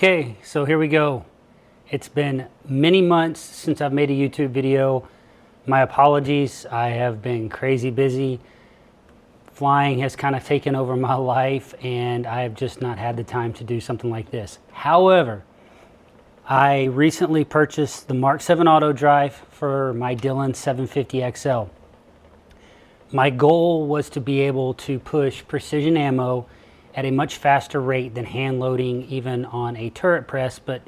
Okay, so here we go. It's been many months since I've made a YouTube video. My apologies, I have been crazy busy. Flying has kind of taken over my life and I have just not had the time to do something like this. However, I recently purchased the Mark 7 AutoDrive for my Dillon 750 XL. My goal was to be able to push precision ammo at a much faster rate than hand loading even on a turret press, but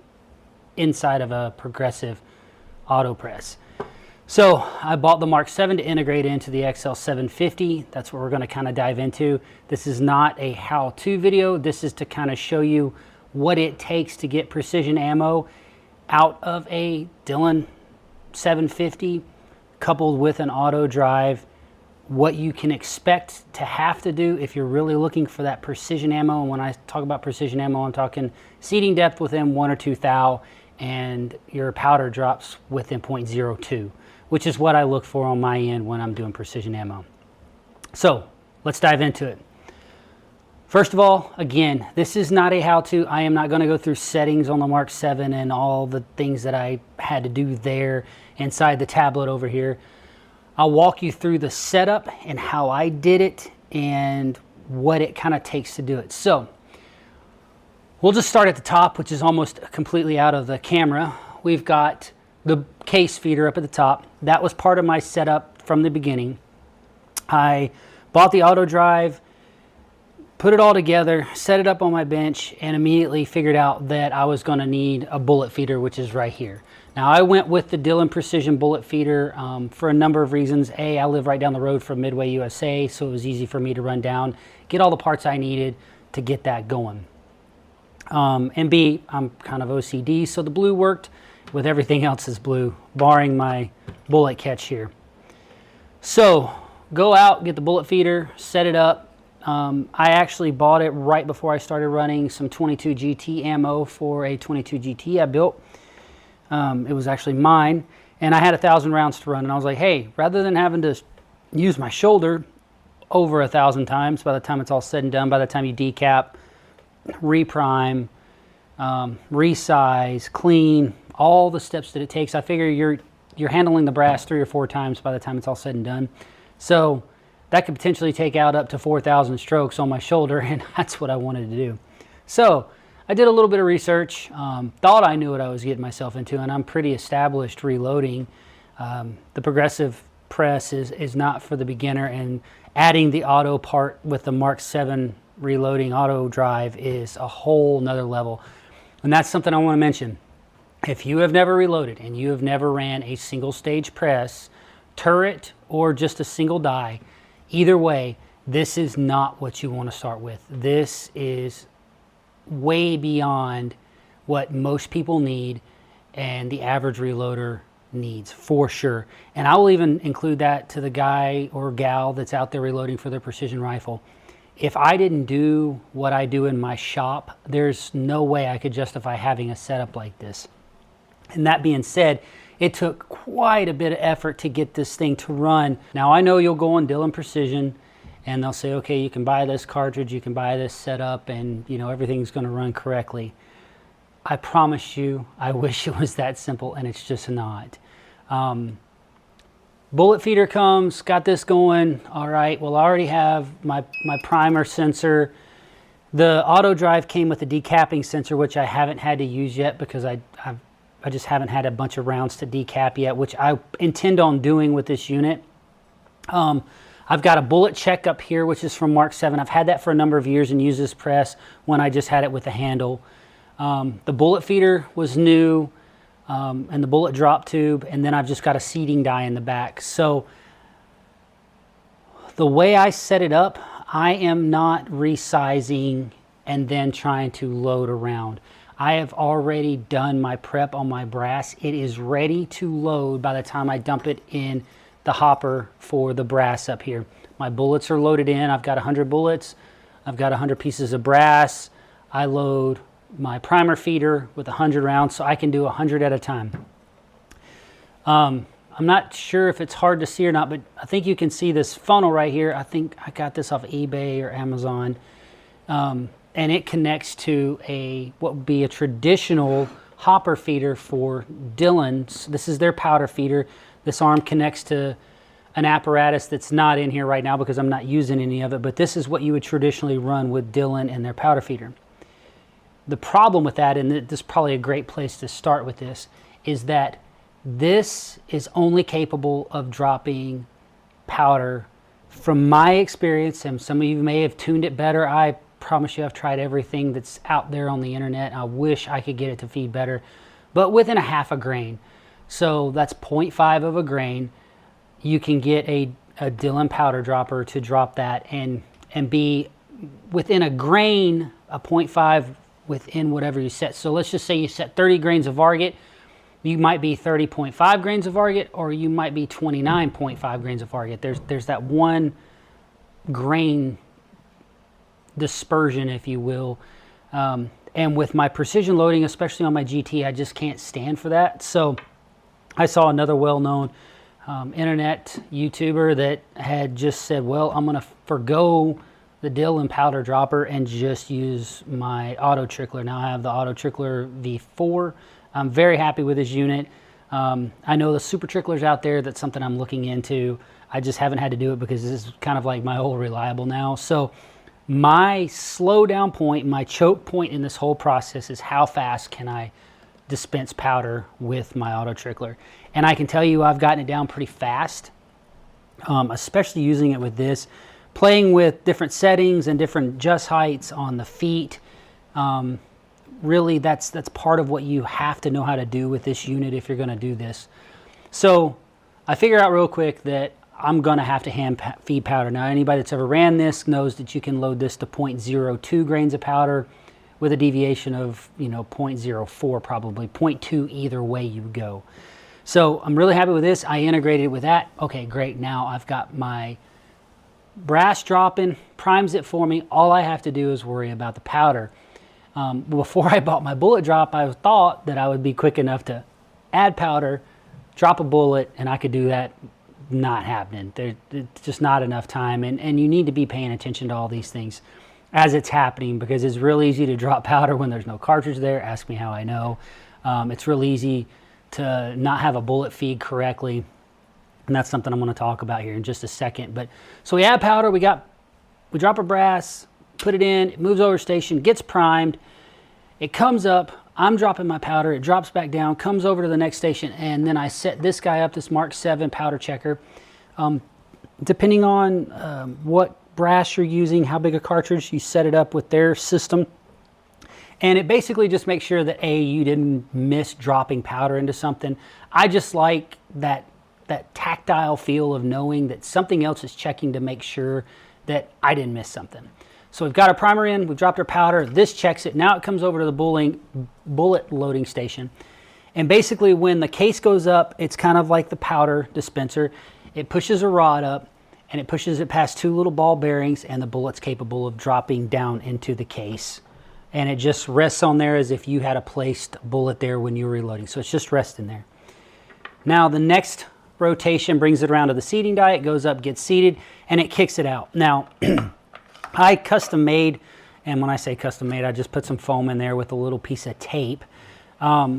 inside of a progressive auto press. So I bought the Mark 7 to integrate into the XL750. That's what we're going to kind of dive into. This is not a how-to video. This is to kind of show you what it takes to get precision ammo out of a Dillon 750 coupled with an AutoDrive, what you can expect to have to do if you're really looking for that precision ammo. And when I talk about precision ammo, I'm talking seating depth within 1 or 2 thou and your powder drops within 0.02, which is what I look for on my end when I'm doing precision ammo. So let's dive into it. First of all, again, this is not a how-to. I am not going to go through settings on the Mark 7 and all the things that I had to do there inside the tablet over here. I'll walk you through the setup and how I did it and what it kind of takes to do it. So we'll just start at the top, which is almost completely out of the camera. We've got the case feeder up at the top. That was part of my setup from the beginning. I bought the AutoDrive, put it all together, set it up on my bench, and immediately figured out that I was going to need a bullet feeder, which is right here. Now, I went with the Dillon Precision bullet feeder for a number of reasons. A, I live right down the road from Midway USA, so it was easy for me to run down, get all the parts I needed to get that going. And B, I'm kind of OCD, so the blue worked with everything else is blue, barring my bullet catch here. So go out, get the bullet feeder, set it up. I actually bought it right before I started running some 22 GT ammo for a 22 GT I built. It was actually mine, and I had 1,000 rounds to run, and I was like, hey, rather than having to use my shoulder over 1,000 times by the time it's all said and done, by the time you decap, reprime, resize, clean, all the steps that it takes, I figure you're handling the brass 3 or 4 times by the time it's all said and done. So that could potentially take out up to 4,000 strokes on my shoulder, and that's what I wanted to do. So I did a little bit of research, thought I knew what I was getting myself into, and I'm pretty established reloading. The progressive press is not for the beginner, and adding the auto part with the Mark 7 reloading auto drive is a whole nother level. And that's something I want to mention. If you have never reloaded and you have never ran a single stage press, turret, or just a single die, either way, this is not what you want to start with. This is way beyond what most people need and the average reloader needs, for sure. And I will even include that to the guy or gal that's out there reloading for their precision rifle. If I didn't do what I do in my shop, there's no way I could justify having a setup like this. And that being said, it took quite a bit of effort to get this thing to run. Now, I know you'll go on Dillon Precision and they'll say, okay, you can buy this cartridge, you can buy this setup, and you know everything's going to run correctly. I promise you, I wish it was that simple, and it's just not. Bullet feeder comes, got this going. All right, well, I already have my primer sensor. The AutoDrive came with a decapping sensor, which I haven't had to use yet because I just haven't had a bunch of rounds to decap yet, which I intend on doing with this unit. I've got a bullet check up here, which is from Mark 7. I've had that for a number of years and used this press when I just had it with a handle. The bullet feeder was new, and the bullet drop tube, and then I've just got a seating die in the back. So the way I set it up, I am not resizing and then trying to load around. I have already done my prep on my brass. It is ready to load by the time I dump it in the hopper for the brass up here. My bullets are loaded in. I've got 100 bullets. I've got 100 pieces of brass. I load my primer feeder with 100 rounds, so I can do 100 at a time. I'm not sure if it's hard to see or not, but I think you can see this funnel right here. I think I got this off eBay or Amazon. and it connects to what would be a traditional hopper feeder for Dillon's. This is their powder feeder. This arm connects to an apparatus that's not in here right now because I'm not using any of it, but this is what you would traditionally run with Dillon and their powder feeder. The problem with that, and this is probably a great place to start with this, is that this is only capable of dropping powder. From my experience, and some of you may have tuned it better, I promise you I've tried everything that's out there on the internet. I wish I could get it to feed better, but within a half a grain. So that's 0.5 of a grain. You can get a Dillon powder dropper to drop that and be within a grain, a 0.5 within whatever you set. So let's just say you set 30 grains of Varget. You might be 30.5 grains of Varget, or you might be 29.5 grains of Varget. There's that 1 grain dispersion, if you will. And with my precision loading, especially on my GT, I just can't stand for that. So I saw another well-known internet YouTuber that had just said, well, I'm going to forgo the Dillon powder dropper and just use my auto trickler. Now I have the auto trickler V4. I'm very happy with this unit. I know the super tricklers out there, that's something I'm looking into. I just haven't had to do it because this is kind of like my old reliable now. So my slow down point, my choke point in this whole process is how fast can I dispense powder with my auto trickler. And I can tell you I've gotten it down pretty fast, especially using it with this. Playing with different settings and different adjust heights on the feet. Really, that's part of what you have to know how to do with this unit if you're going to do this. So I figure out real quick that I'm going to have to hand feed powder. Now, anybody that's ever ran this knows that you can load this to 0.02 grains of powder with a deviation of 0.04, probably 0.2 either way you go. So I'm really happy with this. I integrated it with that. Okay, great. Now I've got my brass dropping, primes it for me. All I have to do is worry about the powder. Before I bought my bullet drop, I thought that I would be quick enough to add powder, drop a bullet, and I could do that. Not happening. There's just not enough time, and you need to be paying attention to all these things as it's happening, because it's real easy to drop powder when there's no cartridge there. Ask me how I know. It's real easy to not have a bullet feed correctly, and that's something I'm going to talk about here in just a second. But so we add powder, we drop a brass, put it in, it moves over station, gets primed, it comes up, I'm dropping my powder, it drops back down, comes over to the next station, and then I set this guy up, this Mark 7 powder checker. Depending on what brass you're using, how big a cartridge, you set it up with their system. And it basically just makes sure that you didn't miss dropping powder into something. I just like that tactile feel of knowing that something else is checking to make sure that I didn't miss something. So we've got our primer in, we've dropped our powder, this checks it. Now it comes over to the bullet loading station. And basically when the case goes up, it's kind of like the powder dispenser. It pushes a rod up and it pushes it past 2 little ball bearings, and the bullet's capable of dropping down into the case. And it just rests on there as if you had a placed bullet there when you were reloading. So it's just resting there. Now the next rotation brings it around to the seating die, it goes up, gets seated, and it kicks it out. Now, I custom made, and when I say custom made, I just put some foam in there with a little piece of tape,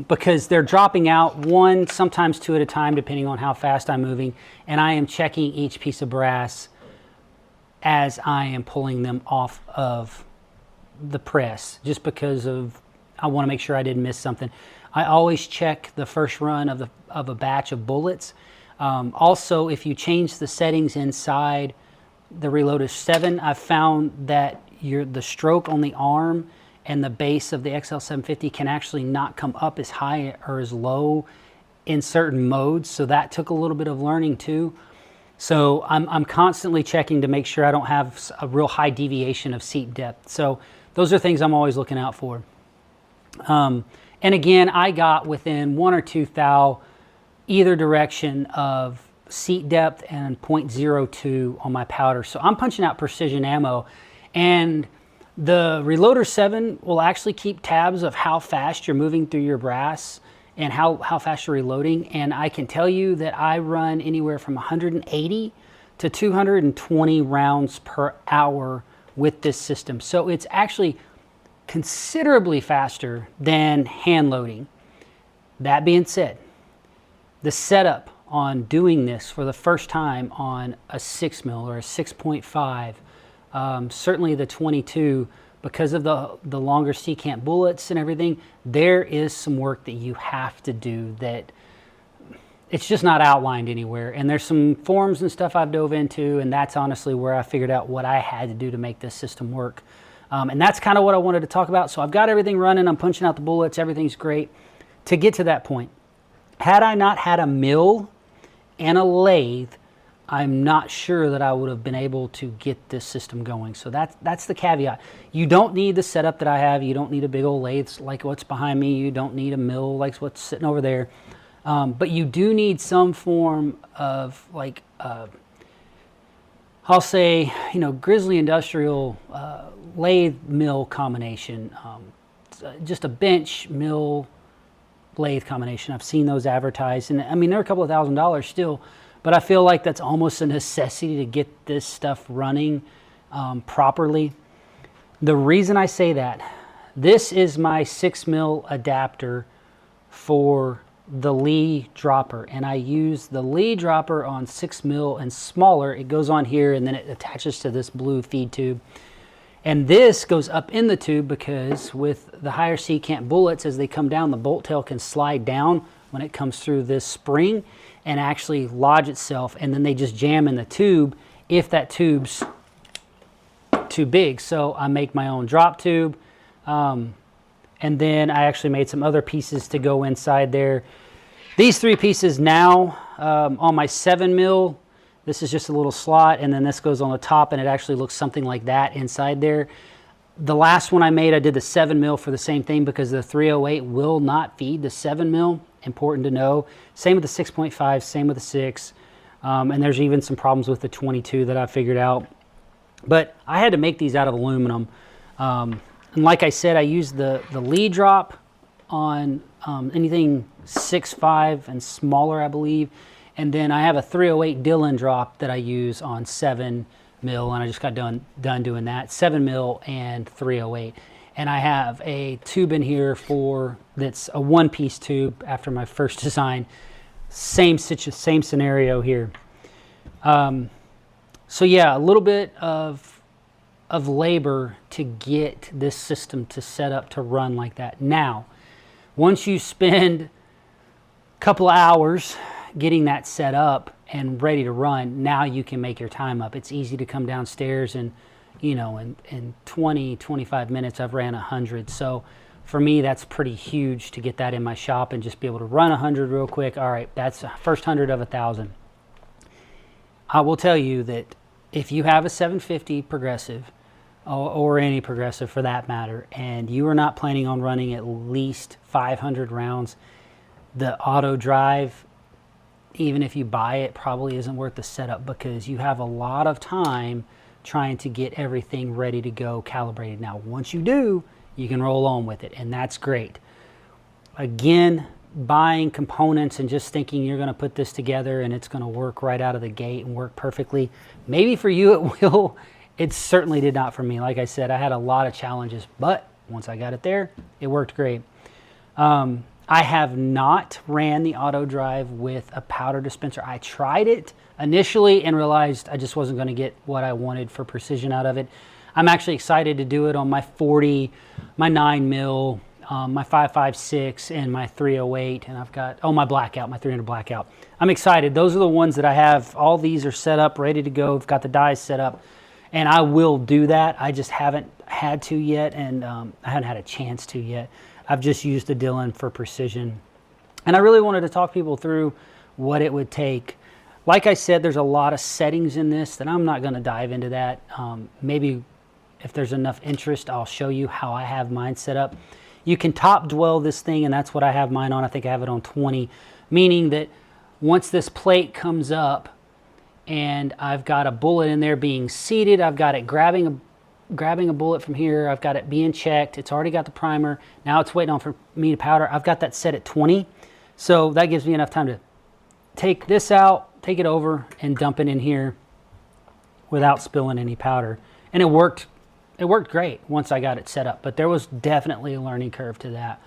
because they're dropping out 1, sometimes 2 at a time, depending on how fast I'm moving, and I am checking each piece of brass as I am pulling them off of the press, just because I want to make sure I didn't miss something. I always check the first run of a batch of bullets. Also, if you change the settings inside the Reloader 7, I've found that the stroke on the arm and the base of the XL750 can actually not come up as high or as low in certain modes. So that took a little bit of learning too. So I'm constantly checking to make sure I don't have a real high deviation of seat depth. So those are things I'm always looking out for. And again, I got within 1 or 2 thou either direction of seat depth and 0.02 on my powder. So I'm punching out precision ammo, and the Reloader 7 will actually keep tabs of how fast you're moving through your brass and how fast you're reloading. And I can tell you that I run anywhere from 180 to 220 rounds per hour with this system. So it's actually considerably faster than hand loading. That being said, the setup on doing this for the first time on a 6 mil or a 6.5, certainly the 22, because of the longer secant bullets and everything, there is some work that you have to do that it's just not outlined anywhere. And there's some forums and stuff I've dove into, and that's honestly where I figured out what I had to do to make this system work. And that's kind of what I wanted to talk about. So I've got everything running, I'm punching out the bullets, everything's great. To get to that point, had I not had a mill and a lathe, I'm not sure that I would have been able to get this system going. So that's the caveat. You don't need the setup that I have. You don't need a big old lathe like what's behind me. You don't need a mill like what's sitting over there. But you do need some form of, like, I'll say, you know, Grizzly Industrial lathe mill combination. Just a bench mill lathe combination. I've seen those advertised, and I mean, they're a couple of $1,000s still, but I feel like that's almost a necessity to get this stuff running properly. The reason I say that, this is my 6 mil adapter for the Lee dropper, and I use the Lee dropper on 6 mil and smaller. It goes on here and then it attaches to this blue feed tube, and this goes up in the tube because with the higher secant bullets, as they come down, the bolt tail can slide down when it comes through this spring and actually lodge itself, and then they just jam in the tube if that tube's too big. So I make my own drop tube, and then I actually made some other pieces to go inside there. These 3 pieces now on my 7 mil, this is just a little slot, and then this goes on the top, and it actually looks something like that inside there. The last one I made, I did the 7 mil for the same thing because the 308 will not feed the 7 mil. Important to know. Same with the 6.5, same with the 6. And there's even some problems with the 22 that I figured out. But I had to make these out of aluminum. And like I said, I used the Lee drop on anything 6.5 and smaller, I believe. And then I have a 308 Dillon drop that I use on 7 mil, and I just got done doing that, 7 mil and 308. And I have a tube in here that's a 1-piece tube after my first design. Same scenario here. So yeah, a little bit of labor to get this system to set up to run like that. Now, once you spend a couple of hours getting that set up and ready to run, now you can make your time up. It's easy to come downstairs and, you know, in 20, 25 minutes, I've ran 100. So for me, that's pretty huge to get that in my shop and just be able to run 100 real quick. All right, that's the first 100 of 1,000. I will tell you that if you have a 750 progressive, or any progressive for that matter, and you are not planning on running at least 500 rounds, the AutoDrive, even if you buy it, probably isn't worth the setup because you have a lot of time trying to get everything ready to go calibrated. Now, once you do, you can roll on with it, and that's great. Again, buying components and just thinking you're going to put this together and it's going to work right out of the gate and work perfectly. Maybe for you it will. It certainly did not for me. Like I said, I had a lot of challenges, but once I got it there, it worked great. I have not ran the AutoDrive with a powder dispenser. I tried it initially and realized I just wasn't going to get what I wanted for precision out of it. I'm actually excited to do it on my 40, my 9 mil, my 5.56, and my 308, and I've got, my blackout, my 300 blackout. I'm excited. Those are the ones that I have. All these are set up, ready to go. I've got the dies set up, and I will do that. I just haven't had to yet, and I haven't had a chance to yet. I've just used the Dillon for precision. And I really wanted to talk people through what it would take. Like I said, there's a lot of settings in this that I'm not going to dive into that. Maybe if there's enough interest, I'll show you how I have mine set up. You can top dwell this thing, and that's what I have mine on. I think I have it on 20, meaning that once this plate comes up and I've got a bullet in there being seated, I've got it grabbing a bullet from here, I've got it being checked, it's already got the primer, now it's waiting on for me to powder. I've got that set at 20, so that gives me enough time to take this out, take it over, and dump it in here without spilling any powder. And it worked it worked great once I got it set up, but there was definitely a learning curve to that.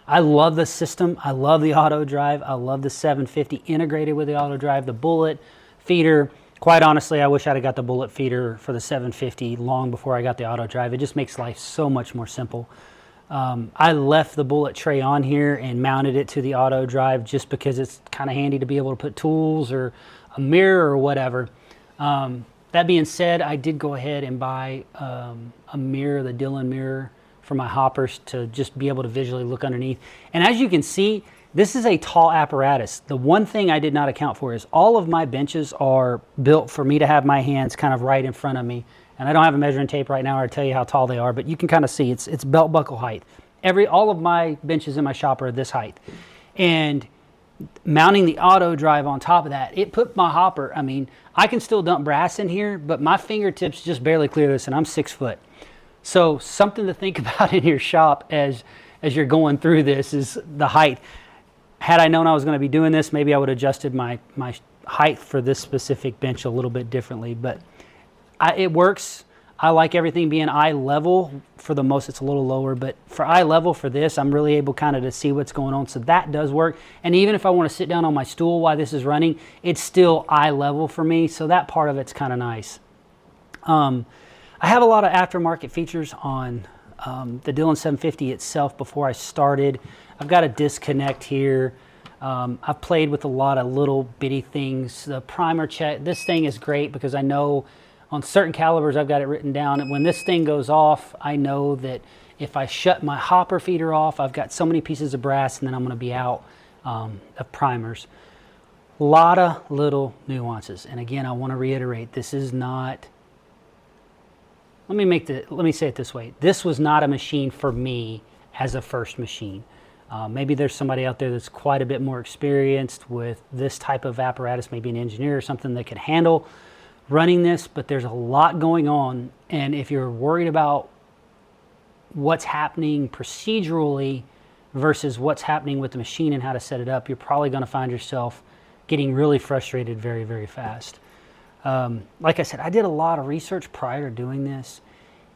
I love the system. I love the AutoDrive. I love the 750 integrated with the AutoDrive, the bullet feeder. Quite honestly, I wish I'd have got the bullet feeder for the 750 long before I got the AutoDrive. It just makes life so much more simple. I left the bullet tray on here and mounted it to the AutoDrive just because it's kind of handy to be able to put tools or a mirror or whatever. That being said, I did go ahead and buy a mirror, the Dillon mirror, for my hoppers to just be able to visually look underneath. And as you can see, this is a tall apparatus. The one thing I did not account for is all of my benches are built for me to have my hands kind of right in front of me. And I don't have a measuring tape right now or tell you how tall they are, but you can kind of see it's belt buckle height. All of my benches in my shop are this height. And mounting the AutoDrive on top of that, it put my hopper, I mean, I can still dump brass in here, but my fingertips just barely clear this, and I'm 6 foot. So something to think about in your shop as you're going through this is the height. Had I known I was going to be doing this, maybe I would have adjusted my height for this specific bench a little bit differently, but it works. I like everything being eye level. For the most, it's a little lower, but for eye level for this, I'm really able kind of to see what's going on. So that does work. And even if I want to sit down on my stool while this is running, it's still eye level for me. So that part of it's kind of nice. I have a lot of aftermarket features on the Dillon 750 itself before I started. I've got a disconnect here. I've played with a lot of little bitty things. The primer check, this thing is great because I know on certain calibers, I've got it written down. And when this thing goes off, I know that if I shut my hopper feeder off, I've got so many pieces of brass and then I'm going to be out of primers. A lot of little nuances. And again, I want to reiterate, this is not, let me say it this way. This was not a machine for me as a first machine. Maybe there's somebody out there that's quite a bit more experienced with this type of apparatus, maybe an engineer or something that can handle running this, but there's a lot going on. And if you're worried about what's happening procedurally versus what's happening with the machine and how to set it up, you're probably going to find yourself getting really frustrated very, very fast. Like I said, I did a lot of research prior to doing this.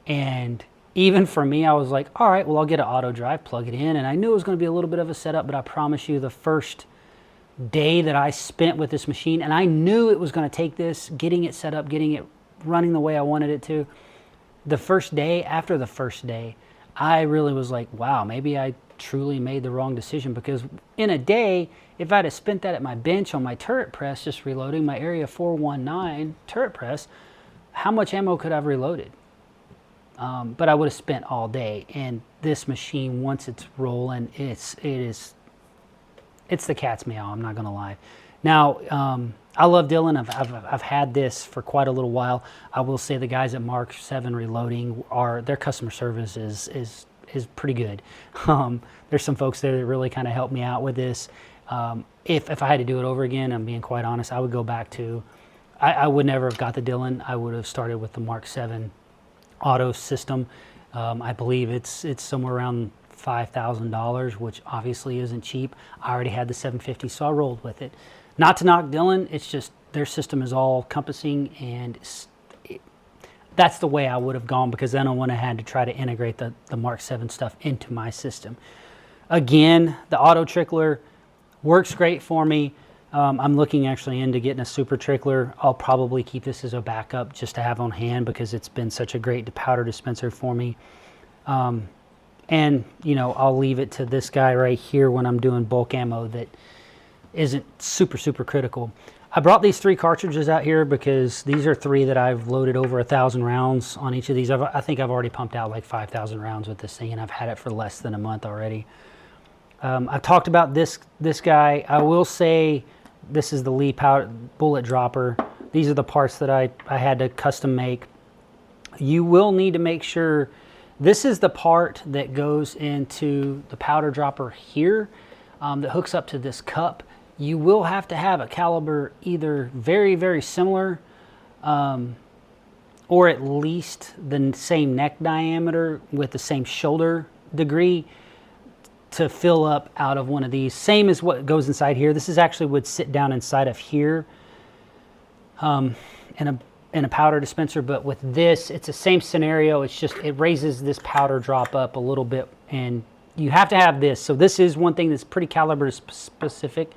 And even for me, I was like, all right, well, I'll get an AutoDrive, plug it in. And I knew it was going to be a little bit of a setup, but I promise you the first day that I spent with this machine, and I knew it was going to take this, getting it set up, getting it running the way I wanted it to. The first day, after the first day, I really was like, wow, maybe I truly made the wrong decision, because in a day, if I'd have spent that at my bench on my turret press, just reloading my Area 419 turret press, how much ammo could I have reloaded? But I would have spent all day. And this machine, once it's rolling, it's the cat's meow, I'm not going to lie. Now, I love Dillon. I've had this for quite a little while. I will say the guys at Mark 7 Reloading, their customer service is pretty good. There's some folks there that really kind of helped me out with this. If I had to do it over again, I'm being quite honest, I would go back to, I would never have got the Dillon. I would have started with the Mark 7 auto system. I believe it's somewhere around $5,000, which obviously isn't cheap. I already had the 750, so I rolled with it. Not to knock Dillon, it's just their system is all encompassing, and that's the way I would have gone, because then I wouldn't have had to try to integrate the Mark 7 stuff into my system. Again, the auto trickler works great for me. I'm looking actually into getting a super trickler. I'll probably keep this as a backup just to have on hand, because it's been such a great powder dispenser for me. And, you know, I'll leave it to this guy right here when I'm doing bulk ammo that isn't super, super critical. I brought these 3 cartridges out here because these are 3 that I've loaded over 1,000 rounds on each of these. I think I've already pumped out like 5,000 rounds with this thing, and I've had it for less than a month already. I've talked about this guy. I will say this is the Lee powder bullet dropper. These are the parts that I had to custom make. You will need to make sure this is the part that goes into the powder dropper here, that hooks up to this cup. You will have to have a caliber either very, very similar, or at least the same neck diameter with the same shoulder degree to fill up out of one of these. Same as what goes inside here. This is actually would sit down inside of here. And in a powder dispenser, but with this, it's the same scenario. It's just, it raises this powder drop up a little bit, and you have to have this. So this is one thing that's pretty caliber specific.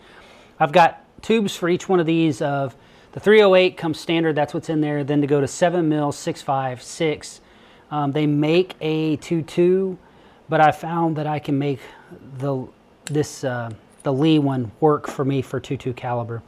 I've got tubes for each one of these. Of the 308 comes standard, that's what's in there. Then to go to 7 mil, 6.5, 6. They make a 2.2, but I found that I can make the Lee one work for me for 2.2 caliber.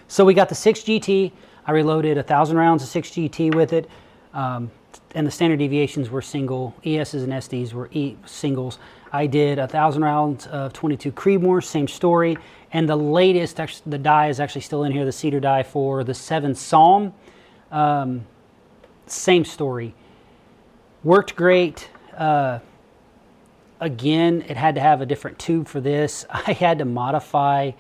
So we got the 6 GT. I reloaded 1,000 rounds of 6 GT with it, and the standard deviations were single. ESs and SDs were singles. I did 1,000 rounds of 22 Creedmoor, same story. And the latest, actually, the die is actually still in here, the cedar die for the 7 Psalm. Same story. Worked great. Again, it had to have a different tube for this. I had to modify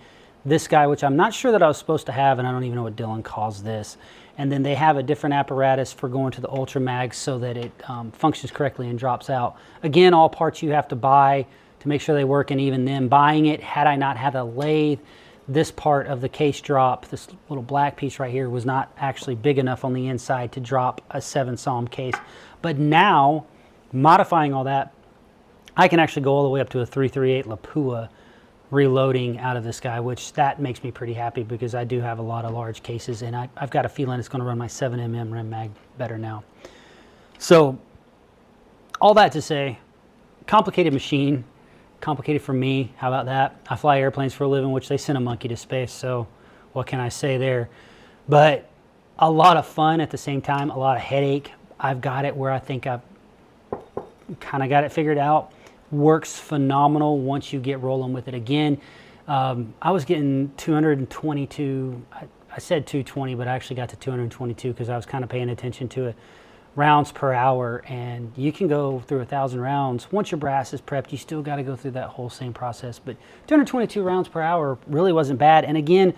this guy, which I'm not sure that I was supposed to have, and I don't even know what Dillon calls this. And then they have a different apparatus for going to the Ultra Mags so that it functions correctly and drops out. Again, all parts you have to buy to make sure they work, and even then, buying it, had I not had a lathe, this part of the case drop, this little black piece right here, was not actually big enough on the inside to drop a 7 Psalm case. But now, modifying all that, I can actually go all the way up to a 338 Lapua reloading out of this guy, which that makes me pretty happy because I do have a lot of large cases, and I've got a feeling it's going to run my 7mm rim mag better now. So all that to say, complicated machine, complicated for me. How about that? I fly airplanes for a living, which they send a monkey to space, so what can I say there? But a lot of fun at the same time, a lot of headache. I've got it where I think I've kind of got it figured out. Works phenomenal once you get rolling with it. Again, I was getting 222, I said 220, but I actually got to 222 because I was kind of paying attention to it, rounds per hour. And you can go through 1,000 rounds. Once your brass is prepped, you still got to go through that whole same process. But 222 rounds per hour really wasn't bad. And again,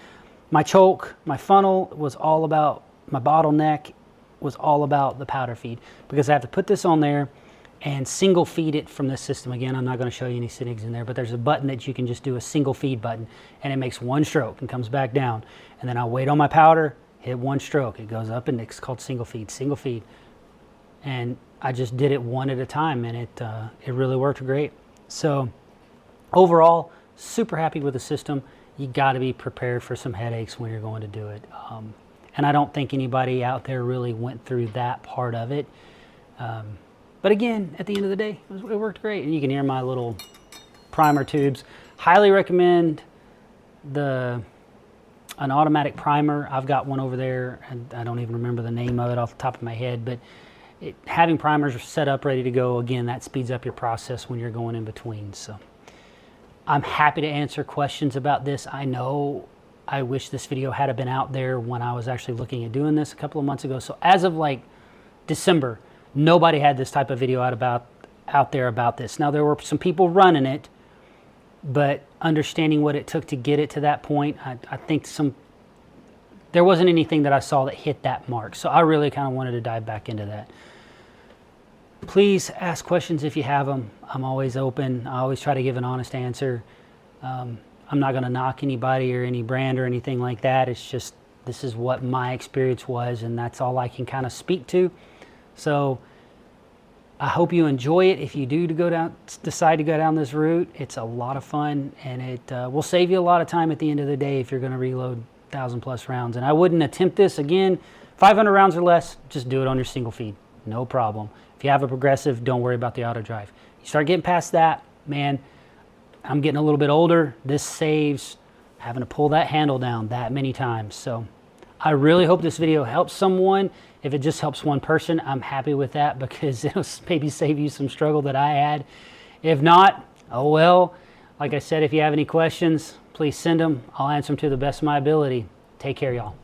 my choke, my funnel was all about, my bottleneck was all about the powder feed, because I have to put this on there and single feed it from this system. Again, I'm not going to show you any settings in there, but there's a button that you can just do a single feed button, and it makes one stroke and comes back down. And then I'll wait on my powder, hit one stroke, it goes up, and it's called single feed. And I just did it one at a time, and it really worked great. So overall, super happy with the system. You got to be prepared for some headaches when you're going to do it. And I don't think anybody out there really went through that part of it. But again, at the end of the day, it worked great. And you can hear my little primer tubes. Highly recommend an automatic primer. I've got one over there, and I don't even remember the name of it off the top of my head, but having primers set up, ready to go, again, that speeds up your process when you're going in between. So I'm happy to answer questions about this. I know I wish this video had been out there when I was actually looking at doing this a couple of months ago. So as of like December, nobody had this type of video out there about this. Now, there were some people running it, but understanding what it took to get it to that point, I think there wasn't anything that I saw that hit that mark. So I really kind of wanted to dive back into that. Please ask questions if you have them. I'm always open. I always try to give an honest answer. I'm not going to knock anybody or any brand or anything like that. It's just, this is what my experience was, and that's all I can kind of speak to. So I hope you enjoy it. If you do decide to go down this route, it's a lot of fun, and it will save you a lot of time at the end of the day if you're going to reload 1,000+ rounds. And I wouldn't attempt this again. 500 rounds or less, just do it on your single feed. No problem. If you have a progressive, don't worry about the AutoDrive. You start getting past that, man, I'm getting a little bit older. This saves having to pull that handle down that many times. So I really hope this video helps someone. If it just helps one person, I'm happy with that, because it'll maybe save you some struggle that I had. If not, oh well. Like I said, if you have any questions, please send them. I'll answer them to the best of my ability. Take care, y'all.